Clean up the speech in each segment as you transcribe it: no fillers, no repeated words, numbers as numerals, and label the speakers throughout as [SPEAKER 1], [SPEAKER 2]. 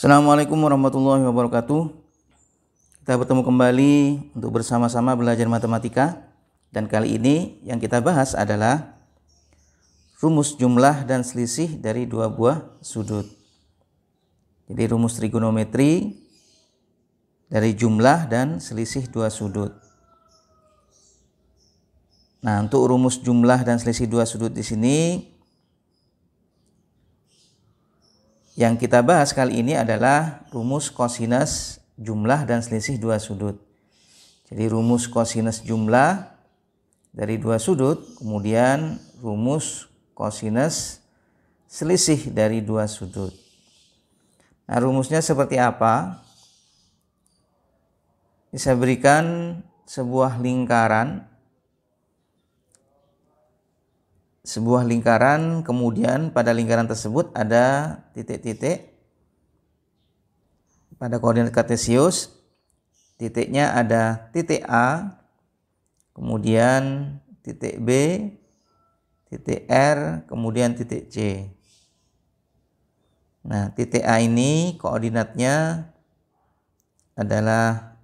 [SPEAKER 1] Assalamualaikum warahmatullahi wabarakatuh. Kita bertemu kembali untuk bersama-sama belajar matematika. Dan kali ini yang kita bahas adalah rumus jumlah dan selisih dari dua buah sudut. Jadi rumus trigonometri dari jumlah dan selisih dua sudut. Nah, untuk rumus jumlah dan selisih dua sudut di sini yang kita bahas kali ini adalah rumus kosinus jumlah dan selisih dua sudut. Jadi rumus kosinus jumlah dari dua sudut, kemudian rumus kosinus selisih dari dua sudut. Nah, rumusnya seperti apa? Bisa berikan sebuah lingkaran, kemudian pada lingkaran tersebut ada titik-titik pada koordinat kartesius. Titiknya ada titik A, kemudian titik B, titik R, kemudian titik C. Nah, titik A ini koordinatnya adalah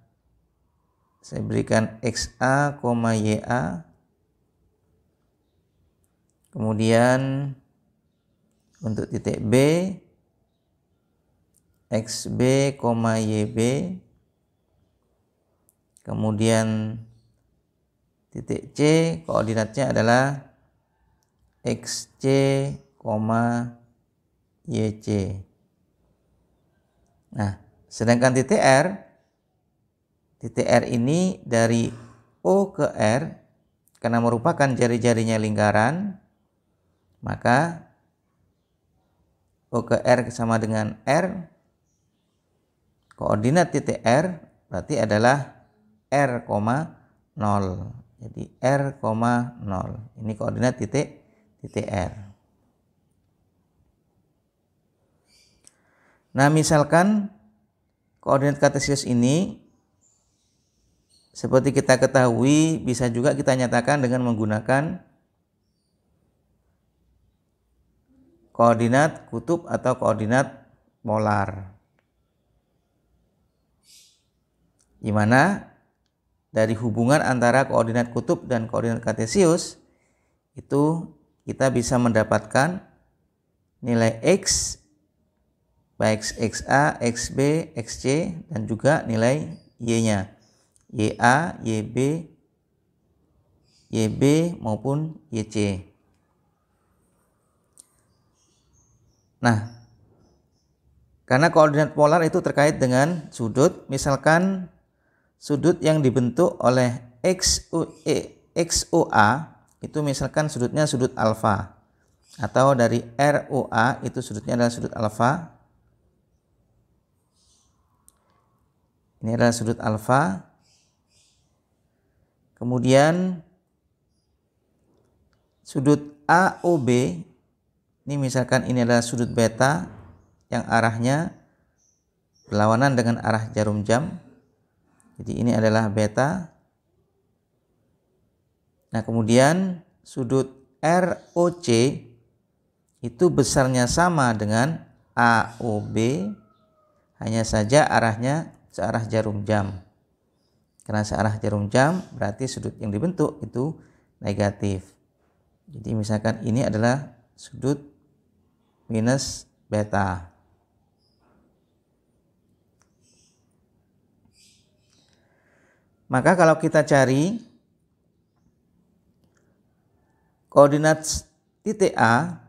[SPEAKER 1] saya berikan XA, YA. Kemudian untuk titik B, XB, YB. Kemudian titik C koordinatnya adalah XC, YC. Nah, sedangkan titik R ini dari O ke R karena merupakan jari-jarinya lingkaran, maka O ke R sama dengan R. Koordinat titik R berarti adalah R, 0. Jadi R, 0. Ini koordinat titik R. Nah, misalkan koordinat kartesius ini seperti kita ketahui bisa juga kita nyatakan dengan menggunakan koordinat kutub atau koordinat polar. Di mana dari hubungan antara koordinat kutub dan koordinat kartesius itu kita bisa mendapatkan nilai X baik XA, XB, XC dan juga nilai Y-nya. YA, YB, YB maupun YC. Nah, karena koordinat polar itu terkait dengan sudut, misalkan sudut yang dibentuk oleh XOA itu misalkan sudutnya sudut alfa, atau dari ROA itu sudutnya adalah sudut alfa. Ini adalah sudut alfa. Kemudian sudut AOB ini misalkan ini adalah sudut beta yang arahnya berlawanan dengan arah jarum jam. Jadi ini adalah beta. Nah, kemudian sudut ROC itu besarnya sama dengan AOB, hanya saja arahnya searah jarum jam. Karena searah jarum jam berarti sudut yang dibentuk itu negatif. Jadi misalkan ini adalah sudut minus beta. Maka kalau kita cari koordinat titik A,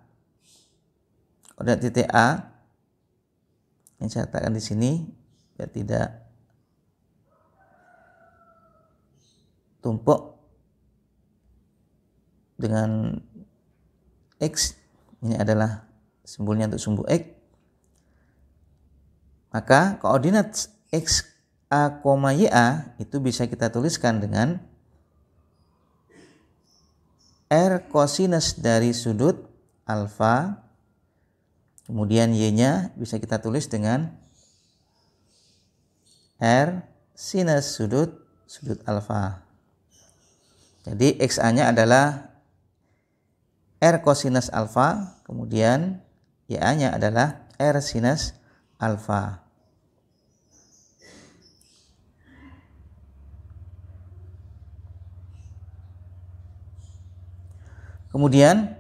[SPEAKER 1] yang saya letakkan di sini biar tidak tumpuk dengan X. Ini adalah simbolnya untuk sumbu X. Maka koordinat XA, YA itu bisa kita tuliskan dengan R kosinus dari sudut alfa, kemudian Y-nya bisa kita tulis dengan R sinus sudut alfa. Jadi XA-nya adalah R kosinus alfa, kemudian YA-nya adalah R sinus alfa. Kemudian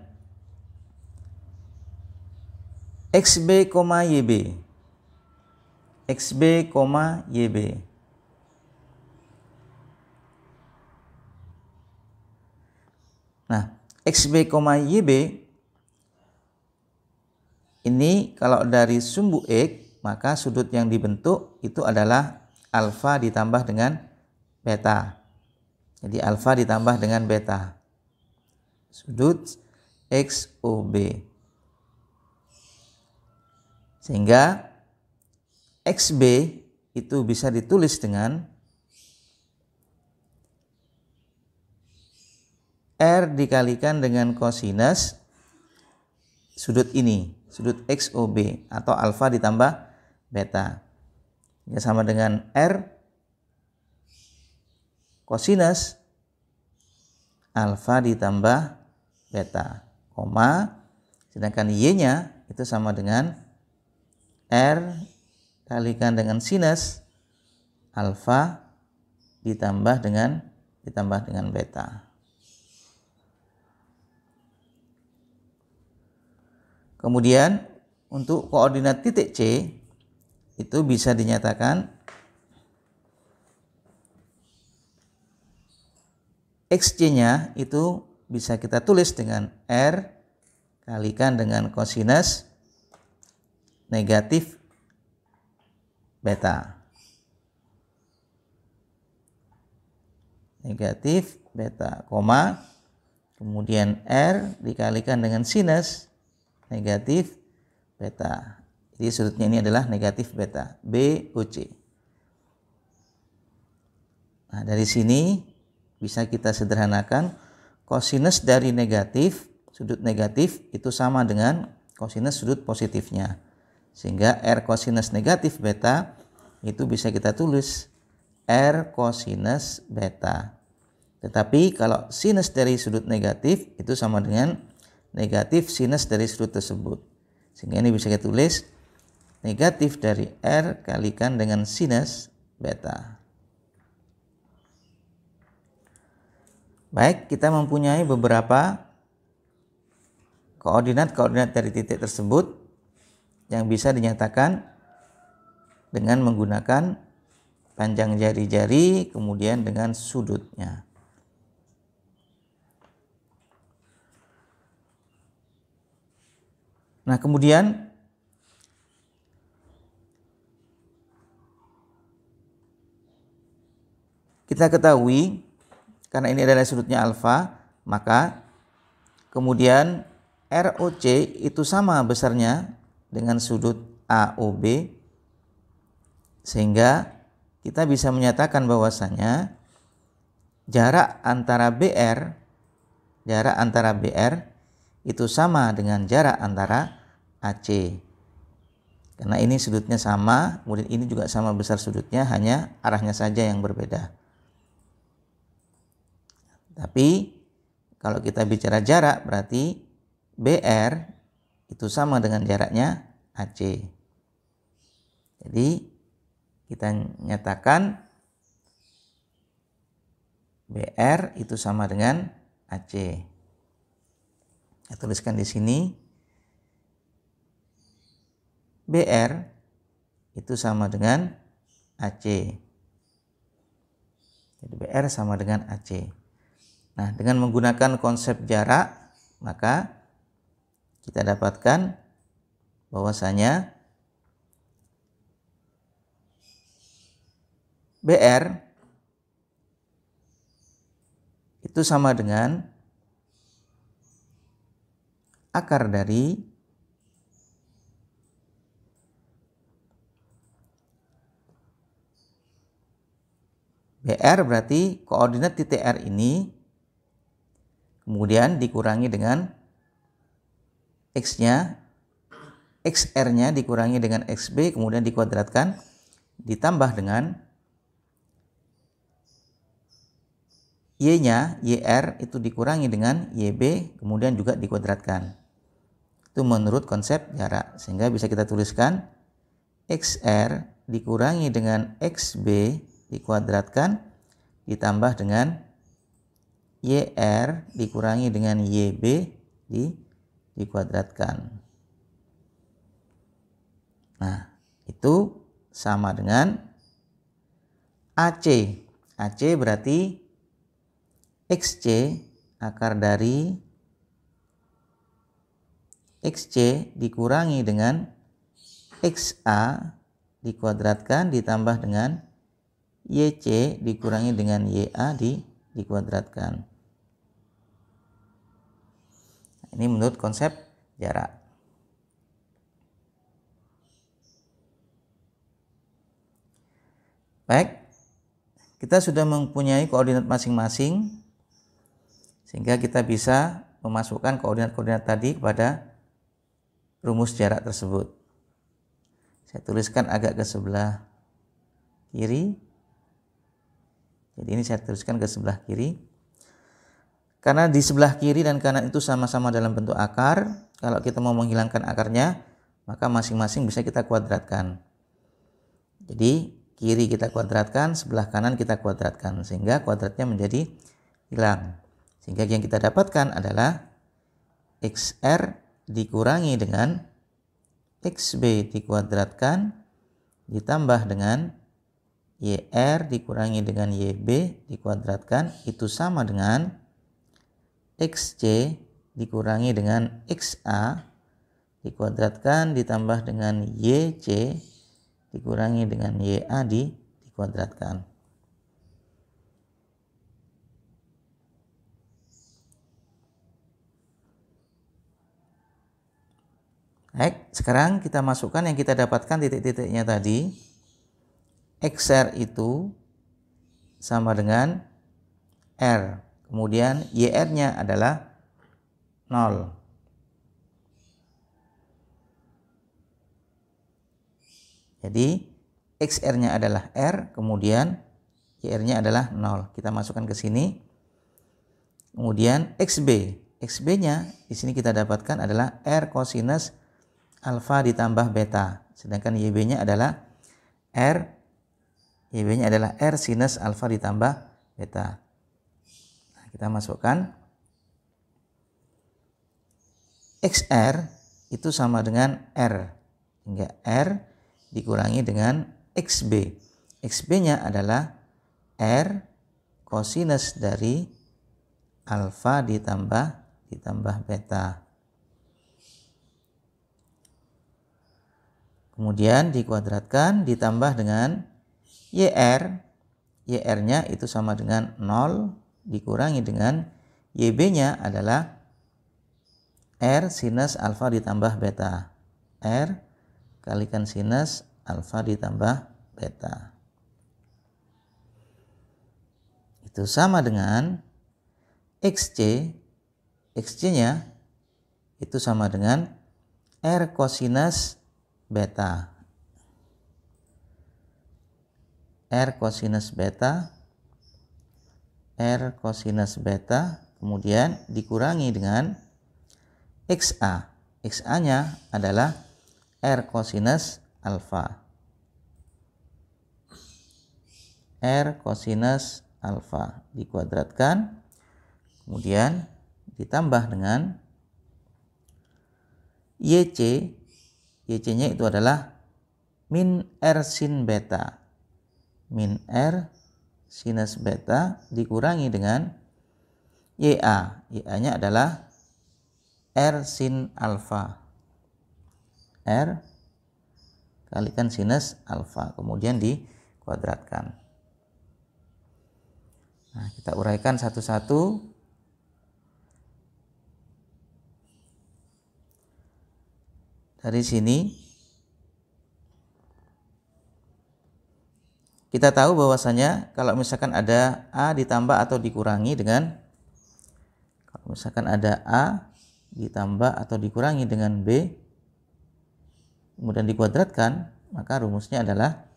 [SPEAKER 1] XB, YB. XB, YB. Nah, XB, YB ini kalau dari sumbu X, maka sudut yang dibentuk itu adalah alfa ditambah dengan beta. Jadi alfa ditambah dengan beta. Sudut XOB. Sehingga XB itu bisa ditulis dengan R dikalikan dengan kosinus sudut ini, sudut XOB atau alfa ditambah beta. Ini sama dengan R kosinus alfa ditambah beta, koma, sedangkan Y-nya itu sama dengan R kalikan dengan sinus alfa ditambah dengan beta. Kemudian untuk koordinat titik C itu bisa dinyatakan XC-nya itu bisa kita tulis dengan R kalikan dengan kosinus negatif beta. Negatif beta, koma, kemudian R dikalikan dengan sinus negatif beta. Jadi sudutnya ini adalah negatif beta, BOC. Nah, dari sini bisa kita sederhanakan kosinus dari negatif, sudut negatif itu sama dengan kosinus sudut positifnya. Sehingga R kosinus negatif beta itu bisa kita tulis R kosinus beta. Tetapi kalau sinus dari sudut negatif itu sama dengan negatif sinus dari sudut tersebut. Sehingga ini bisa kita tulis negatif dari R kalikan dengan sinus beta. Baik, kita mempunyai beberapa koordinat dari titik tersebut yang bisa dinyatakan dengan menggunakan panjang jari-jari kemudian dengan sudutnya. Nah, kemudian kita ketahui karena ini adalah sudutnya alfa, maka kemudian ROC itu sama besarnya dengan sudut AOB, sehingga kita bisa menyatakan bahwasanya jarak antara BR itu sama dengan jarak antara AC. Karena ini sudutnya sama, kemudian ini juga sama besar sudutnya, hanya arahnya saja yang berbeda. Tapi kalau kita bicara jarak berarti BR itu sama dengan jaraknya AC. Jadi kita nyatakan BR itu sama dengan AC. Saya tuliskan di sini BR itu sama dengan AC. Jadi BR sama dengan AC. Nah, dengan menggunakan konsep jarak, maka kita dapatkan bahwasanya BR itu sama dengan akar dari BR berarti koordinat titik R ini kemudian dikurangi dengan X-nya, XR-nya dikurangi dengan XB, kemudian dikuadratkan, ditambah dengan Y-nya, YR itu dikurangi dengan YB, kemudian juga dikuadratkan. Itu menurut konsep jarak, sehingga bisa kita tuliskan XR dikurangi dengan XB dikuadratkan ditambah dengan YR dikurangi dengan YB dikuadratkan. Nah, itu sama dengan AC. AC berarti XC akar dari XC dikurangi dengan XA dikuadratkan ditambah dengan YC dikurangi dengan YA dikuadratkan. Ini menurut konsep jarak. Baik, kita sudah mempunyai koordinat masing-masing sehingga kita bisa memasukkan koordinat-koordinat tadi kepada rumus jarak tersebut. Saya tuliskan agak ke sebelah kiri. Jadi ini saya tuliskan ke sebelah kiri. Karena di sebelah kiri dan kanan itu sama-sama dalam bentuk akar, kalau kita mau menghilangkan akarnya, maka masing-masing bisa kita kuadratkan. Jadi kiri kita kuadratkan, sebelah kanan kita kuadratkan, sehingga kuadratnya menjadi hilang. Sehingga yang kita dapatkan adalah XR dikurangi dengan XB dikuadratkan ditambah dengan YR dikurangi dengan YB dikuadratkan itu sama dengan XC dikurangi dengan XA dikuadratkan ditambah dengan YC dikurangi dengan YA dikuadratkan. Baik, sekarang kita masukkan yang kita dapatkan titik-titiknya tadi. XR itu sama dengan R. Kemudian YR-nya adalah 0. Jadi XR-nya adalah R, kemudian YR-nya adalah 0. Kita masukkan ke sini. Kemudian XB. XB-nya di sini kita dapatkan adalah R kosinus alfa ditambah beta. Sedangkan YB-nya adalah R sinus alfa ditambah beta. Nah, kita masukkan XR itu sama dengan R. Hingga R dikurangi dengan XB. XB-nya adalah R kosinus dari alfa ditambah beta. Kemudian dikuadratkan ditambah dengan YR. YR-nya itu sama dengan 0 dikurangi dengan YB-nya adalah R sinus alfa ditambah beta. R kalikan sinus alfa ditambah beta. Itu sama dengan XC. XC-nya itu sama dengan R kosinus beta. R kosinus beta. R kosinus beta. Kemudian dikurangi dengan XA. XA-nya adalah R kosinus alfa. R kosinus alfa dikuadratkan. Kemudian ditambah dengan YC. YC-nya itu adalah min R sin beta. Min R sinus beta dikurangi dengan YA. YA-nya adalah R sin alfa. R kalikan sinus alfa. Kemudian dikuadratkan. Nah, kita uraikan satu-satu. Dari sini kita tahu bahwasanya kalau misalkan ada A ditambah atau dikurangi dengan B kemudian dikuadratkan, maka rumusnya adalah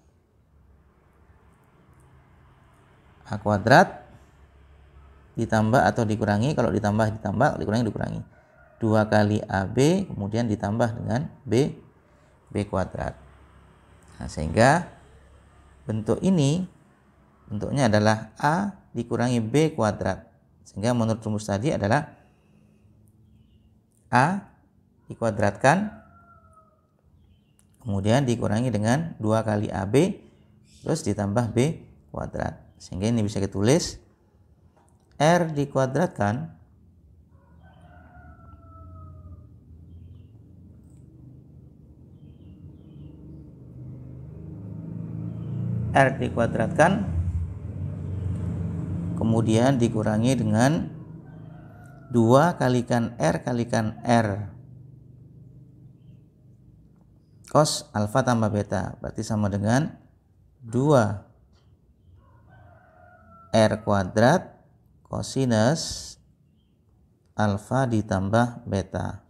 [SPEAKER 1] A kuadrat ditambah atau dikurangi, kalau ditambah, dikurangi 2 kali AB kemudian ditambah dengan B kuadrat. Nah, sehingga bentuk ini bentuknya adalah A dikurangi B kuadrat. Sehingga menurut rumus tadi adalah A dikuadratkan kemudian dikurangi dengan 2 kali AB terus ditambah B kuadrat. Sehingga ini bisa kita tulis R dikuadratkan kemudian dikurangi dengan 2 kalikan R cos alfa tambah beta, berarti sama dengan 2 R kuadrat kosinus alfa ditambah beta.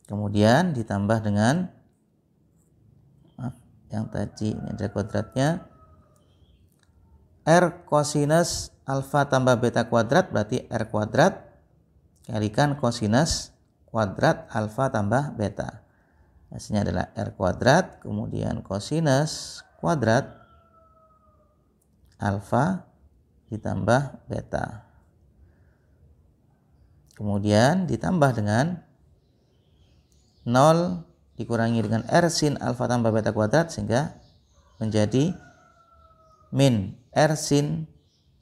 [SPEAKER 1] Kemudian ditambah dengan yang tadi ini ada kuadratnya, R kosinus alfa tambah beta kuadrat berarti R kuadrat kalikan kosinus kuadrat alfa tambah beta. Hasilnya adalah R kuadrat kemudian kosinus kuadrat alfa ditambah beta. Kemudian ditambah dengan 0 dikurangi dengan R sin alfa tambah beta kuadrat sehingga menjadi min R sin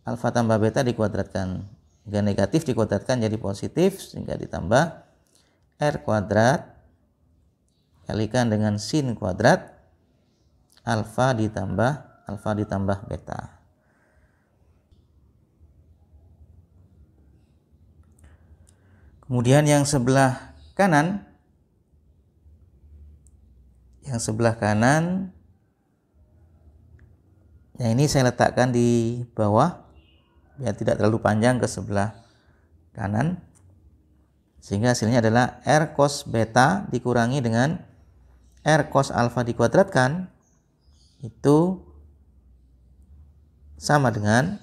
[SPEAKER 1] alfa tambah beta dikuadratkan. Jika negatif dikuadratkan jadi positif sehingga ditambah R kuadrat kalikan dengan sin kuadrat alfa ditambah beta. Kemudian yang sebelah kanan yang ini saya letakkan di bawah biar tidak terlalu panjang ke sebelah kanan, sehingga hasilnya adalah R cos beta dikurangi dengan R cos alfa dikuadratkan itu sama dengan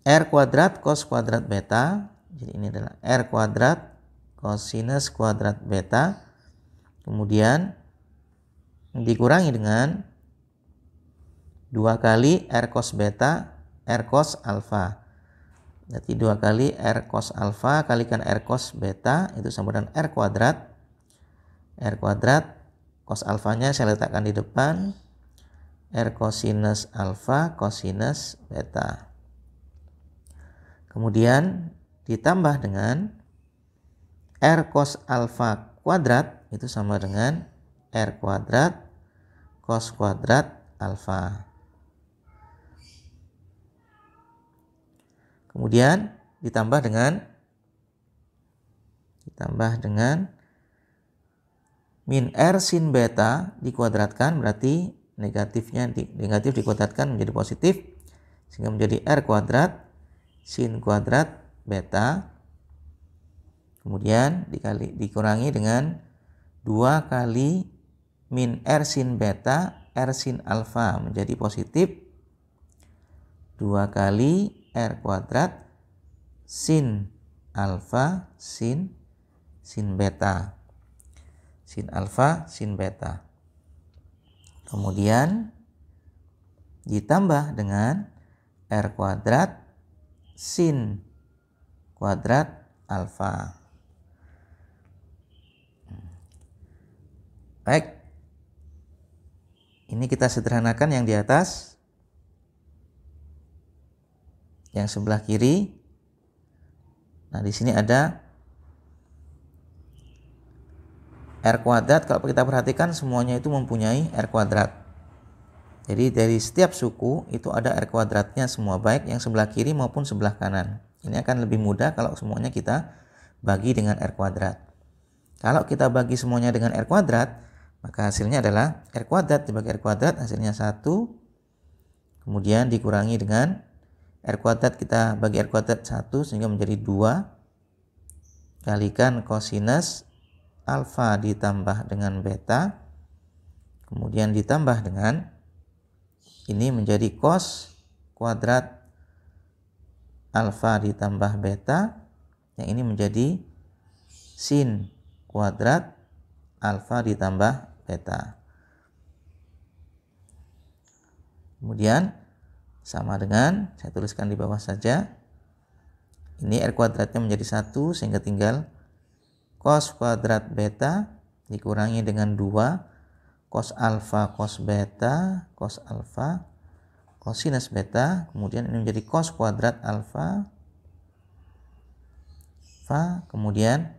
[SPEAKER 1] R kuadrat cos kuadrat beta. Jadi ini adalah R kuadrat kosinus kuadrat beta kemudian dikurangi dengan 2 kali R cos beta R cos alfa. Jadi 2 kali R cos alfa kalikan R cos beta itu sama dengan R kuadrat cos alfanya saya letakkan di depan R kosinus alfa kosinus beta. Kemudian ditambah dengan R cos alfa kuadrat itu sama dengan R kuadrat cos kuadrat alfa. Kemudian ditambah dengan min R sin beta dikuadratkan berarti negatif dikuadratkan menjadi positif sehingga menjadi R kuadrat sin kuadrat beta. Kemudian dikurangi dengan 2 kali min R sin beta R sin alfa menjadi positif 2 kali R kuadrat sin alfa sin beta. Sin alfa sin beta. Kemudian ditambah dengan R kuadrat sin kuadrat alfa. Baik, ini kita sederhanakan yang di atas, yang sebelah kiri. Nah, di sini ada R kuadrat. Kalau kita perhatikan semuanya itu mempunyai R kuadrat. Jadi dari setiap suku itu ada R kuadratnya semua, baik yang sebelah kiri maupun sebelah kanan. Ini akan lebih mudah kalau semuanya kita bagi dengan R kuadrat. Kalau kita bagi semuanya dengan R kuadrat, maka hasilnya adalah R kuadrat dibagi R kuadrat hasilnya 1. Kemudian dikurangi dengan R kuadrat, kita bagi R kuadrat 1 sehingga menjadi 2 kalikan kosinus alfa ditambah dengan beta. Kemudian ditambah dengan ini menjadi cos kuadrat alfa ditambah beta. Yang ini menjadi sin kuadrat alfa ditambah beta. Kemudian sama dengan, saya tuliskan di bawah saja, ini R kuadratnya menjadi 1 sehingga tinggal cos kuadrat beta dikurangi dengan 2 cos alfa cos beta cos alfa cosinus beta, kemudian ini menjadi cos kuadrat alfa kemudian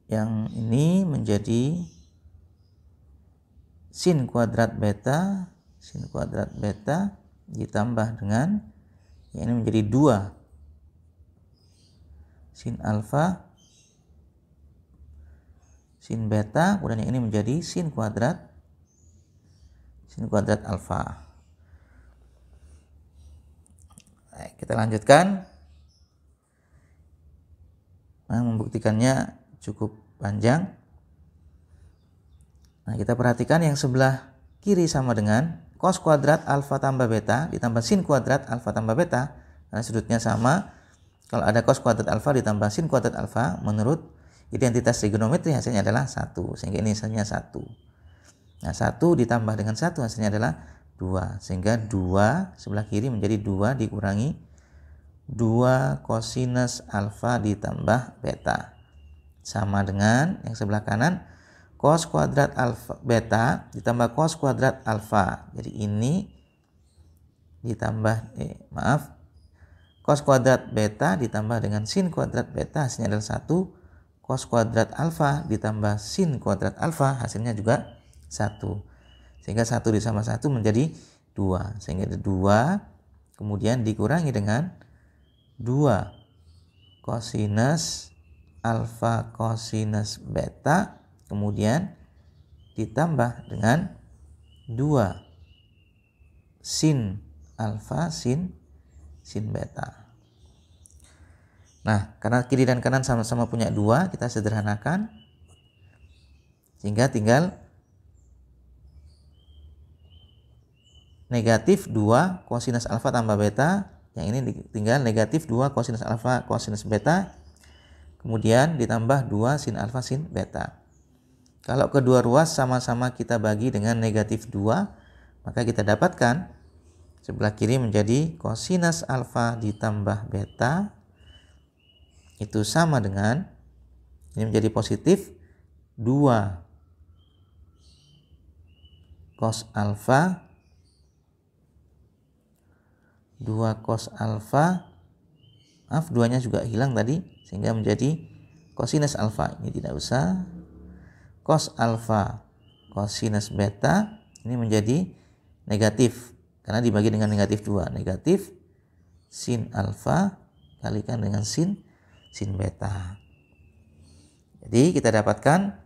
[SPEAKER 1] yang ini menjadi sin kuadrat beta ditambah dengan yang ini menjadi 2 sin alfa sin beta, kemudian yang ini menjadi sin kuadrat alfa. Baik, kita lanjutkan. Nah, membuktikannya cukup panjang. Nah, kita perhatikan yang sebelah kiri sama dengan cos kuadrat alfa tambah beta ditambah sin kuadrat alfa tambah beta. Karena sudutnya sama, kalau ada cos kuadrat alfa ditambah sin kuadrat alfa, menurut identitas trigonometri hasilnya adalah 1. Sehingga ini hasilnya 1. Nah, 1 ditambah dengan 1 hasilnya adalah 2. Sehingga 2 sebelah kiri menjadi 2 dikurangi 2 cosinus alfa ditambah beta. Sama dengan yang sebelah kanan, cos kuadrat alfa beta ditambah cos kuadrat alfa. Jadi ini ditambah cos kuadrat beta ditambah dengan sin kuadrat beta hasilnya adalah 1. Cos kuadrat alfa ditambah sin kuadrat alfa hasilnya juga 1. Sehingga 1 ditambah 1 menjadi 2. Sehingga ada 2 kemudian dikurangi dengan 2 cosinus alfa cosinus beta, kemudian ditambah dengan 2 sin alfa sin beta. Nah, karena kiri dan kanan sama-sama punya 2, kita sederhanakan sehingga tinggal negatif 2 cosinus alfa tambah beta, yang ini tinggal negatif 2 cosinus alfa cosinus beta, kemudian ditambah 2 sin alfa sin beta. Kalau kedua ruas sama-sama kita bagi dengan negatif 2, maka kita dapatkan sebelah kiri menjadi cosinus alfa ditambah beta, itu sama dengan, ini menjadi positif 2 cos alfa 2nya juga hilang tadi, sehingga menjadi cosinus alfa, ini tidak usah, cos alfa cosinus beta, ini menjadi negatif karena dibagi dengan negatif 2, negatif sin alfa kalikan dengan sin beta. Jadi kita dapatkan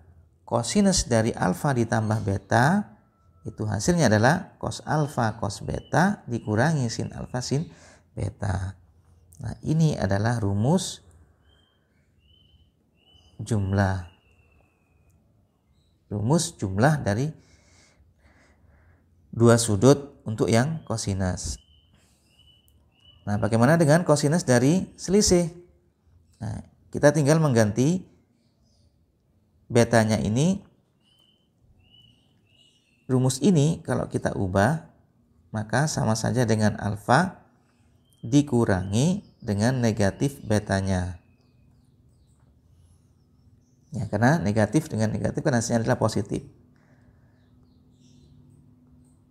[SPEAKER 1] cosinus dari alfa ditambah beta, itu hasilnya adalah cos alfa cos beta dikurangi sin alfa sin beta. Nah, ini adalah rumus jumlah. Rumus jumlah dari dua sudut untuk yang kosinus. Nah, bagaimana dengan kosinus dari selisih? Nah, kita tinggal mengganti betanya ini. Rumus ini kalau kita ubah, maka sama saja dengan alfa dikurangi dengan negatif betanya. Ya, karena negatif dengan negatif kan hasilnya adalah positif.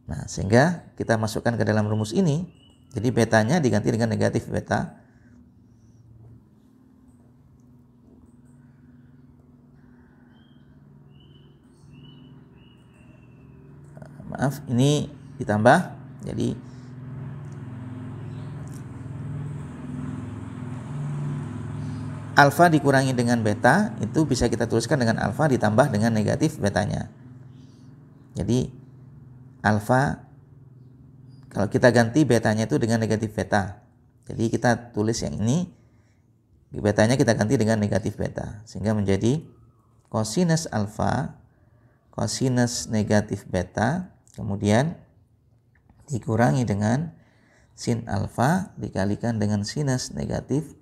[SPEAKER 1] Nah, sehingga kita masukkan ke dalam rumus ini, jadi betanya diganti dengan negatif beta. Maaf, ini ditambah, jadi alfa dikurangi dengan beta, itu bisa kita tuliskan dengan alfa ditambah dengan negatif betanya. Jadi alfa, kalau kita ganti betanya itu dengan negatif beta, jadi kita tulis yang ini, betanya kita ganti dengan negatif beta, sehingga menjadi cosinus alfa cosinus negatif beta, kemudian dikurangi dengan sin alfa dikalikan dengan sinus negatif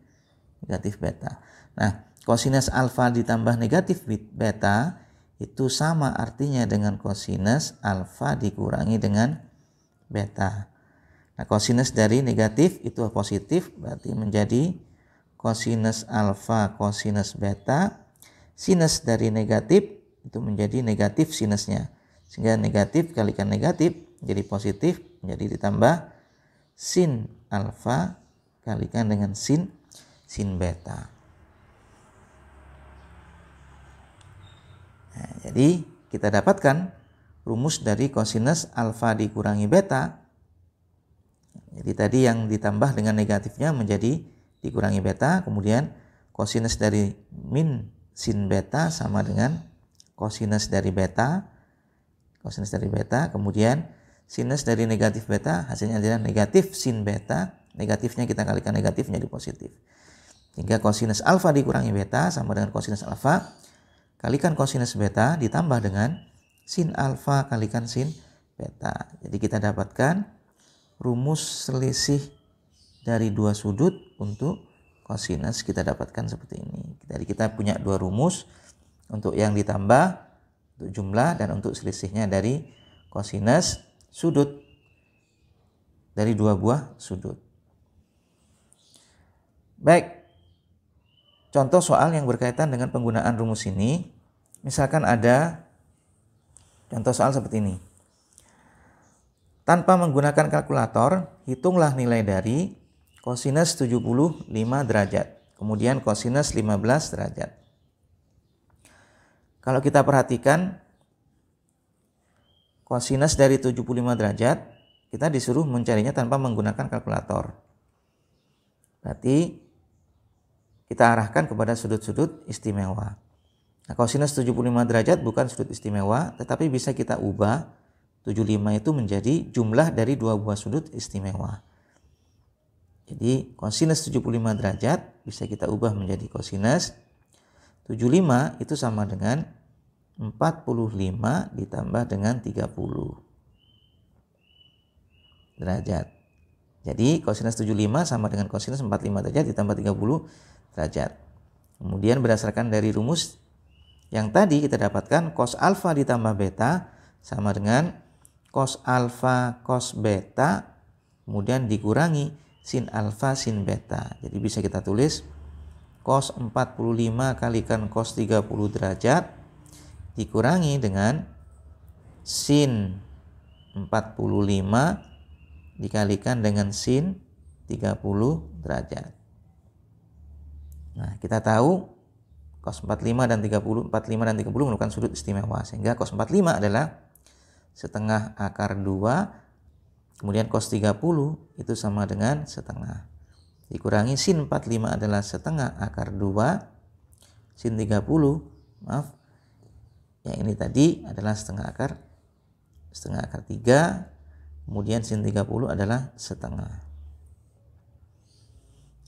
[SPEAKER 1] beta. Nah, kosinus alfa ditambah negatif beta itu sama artinya dengan kosinus alfa dikurangi dengan beta. Nah, kosinus dari negatif itu positif, berarti menjadi kosinus alfa kosinus beta. Sinus dari negatif itu menjadi negatif sinusnya. Sehingga negatif kalikan negatif jadi positif, menjadi ditambah sin alfa kalikan dengan sin beta. Nah, jadi kita dapatkan rumus dari kosinus alfa dikurangi beta. Jadi tadi yang ditambah dengan negatifnya menjadi dikurangi beta, kemudian kosinus dari min sin beta sama dengan kosinus dari beta, kemudian sinus dari negatif beta hasilnya adalah negatif sin beta, negatifnya kita kalikan negatif menjadi positif. Sehingga kosinus alfa dikurangi beta sama dengan kosinus alfa kalikan kosinus beta ditambah dengan sin alfa kalikan sin beta. Jadi kita dapatkan rumus selisih dari dua sudut untuk kosinus kita dapatkan seperti ini. Jadi kita punya dua rumus untuk yang ditambah, untuk jumlah, dan untuk selisihnya dari kosinus sudut dari dua buah sudut. Baik, contoh soal yang berkaitan dengan penggunaan rumus ini. Misalkan ada contoh soal seperti ini. Tanpa menggunakan kalkulator, hitunglah nilai dari kosinus 75 derajat, kemudian kosinus 15 derajat. Kalau kita perhatikan kosinus dari 75 derajat, kita disuruh mencarinya tanpa menggunakan kalkulator. Berarti kita arahkan kepada sudut-sudut istimewa. Nah, kosinus 75 derajat bukan sudut istimewa, tetapi bisa kita ubah 75 itu menjadi jumlah dari dua buah sudut istimewa. Jadi kosinus 75 derajat bisa kita ubah menjadi kosinus 75 itu sama dengan 45 ditambah dengan 30 derajat. Jadi kosinus 75 sama dengan kosinus 45 derajat ditambah 30 derajat. Kemudian berdasarkan dari rumus yang tadi kita dapatkan cos alfa ditambah beta sama dengan cos alfa cos beta kemudian dikurangi sin alfa sin beta. Jadi bisa kita tulis cos 45 kalikan cos 30 derajat dikurangi dengan sin 45 dikalikan dengan sin 30 derajat. Nah, kita tahu cos 45 dan 30 merupakan sudut istimewa, sehingga cos 45 adalah setengah akar 2, kemudian cos 30 itu sama dengan setengah. Dikurangi sin 45 adalah setengah akar 2, sin 30, yang ini tadi adalah setengah akar 3, kemudian sin 30 adalah setengah.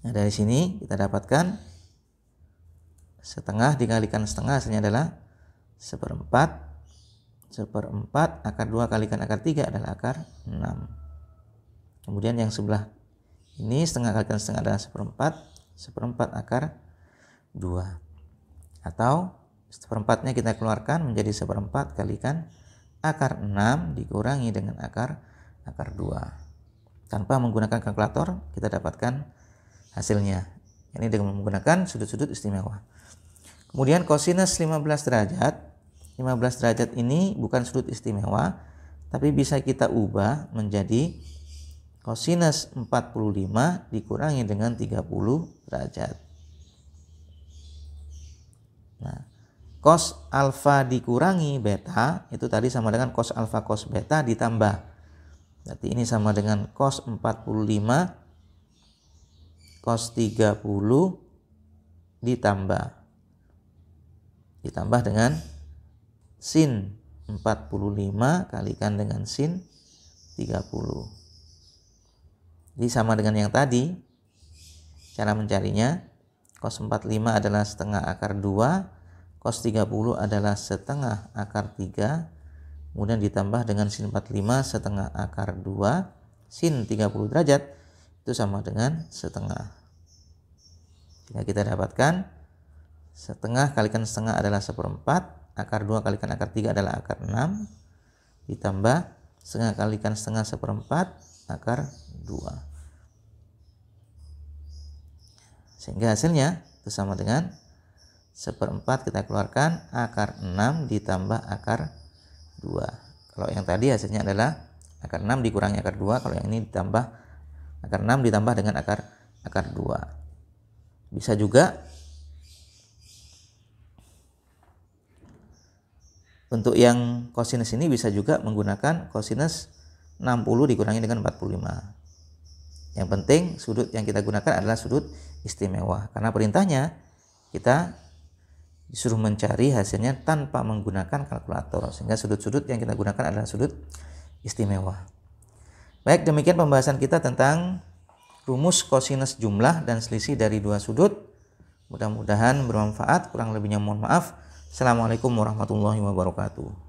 [SPEAKER 1] Nah, dari sini kita dapatkan setengah dikalikan setengah hasilnya adalah seperempat akar 2 kalikan akar 3 adalah akar 6. Kemudian yang sebelah ini setengah kalikan setengah adalah seperempat akar 2. Atau seperempatnya kita keluarkan menjadi seperempat kalikan akar 6 dikurangi dengan akar 2. Tanpa menggunakan kalkulator kita dapatkan hasilnya. Ini dengan menggunakan sudut-sudut istimewa. Kemudian kosinus 15 derajat. 15 derajat ini bukan sudut istimewa, tapi bisa kita ubah menjadi kosinus 45 dikurangi dengan 30 derajat. Nah, cos alfa dikurangi beta itu tadi sama dengan cos alfa cos beta ditambah. Berarti ini sama dengan cos 45 cos 30 ditambah dengan sin 45 kalikan dengan sin 30. Jadi sama dengan yang tadi. Cara mencarinya, cos 45 adalah setengah akar 2, cos 30 adalah setengah akar 3, kemudian ditambah dengan sin 45 setengah akar 2 sin 30 derajat itu sama dengan setengah. Jika kita dapatkan setengah kalikan setengah adalah 1/4, akar 2 kalikan akar 3 adalah akar 6, ditambah setengah kalikan setengah 1/4 akar 2. Sehingga hasilnya itu sama dengan 1/4 kita keluarkan akar 6 ditambah akar 2. Kalau yang tadi hasilnya adalah akar 6 dikurangi akar 2, kalau yang ini ditambah akar 6 ditambah dengan akar 2. Bisa juga untuk yang kosinus ini bisa juga menggunakan kosinus 60 dikurangi dengan 45. Yang penting sudut yang kita gunakan adalah sudut istimewa. Karena perintahnya kita disuruh mencari hasilnya tanpa menggunakan kalkulator. Sehingga sudut-sudut yang kita gunakan adalah sudut istimewa. Baik, demikian pembahasan kita tentang rumus kosinus jumlah dan selisih dari dua sudut. Mudah-mudahan bermanfaat. Kurang lebihnya mohon maaf. Assalamualaikum warahmatullahi wabarakatuh.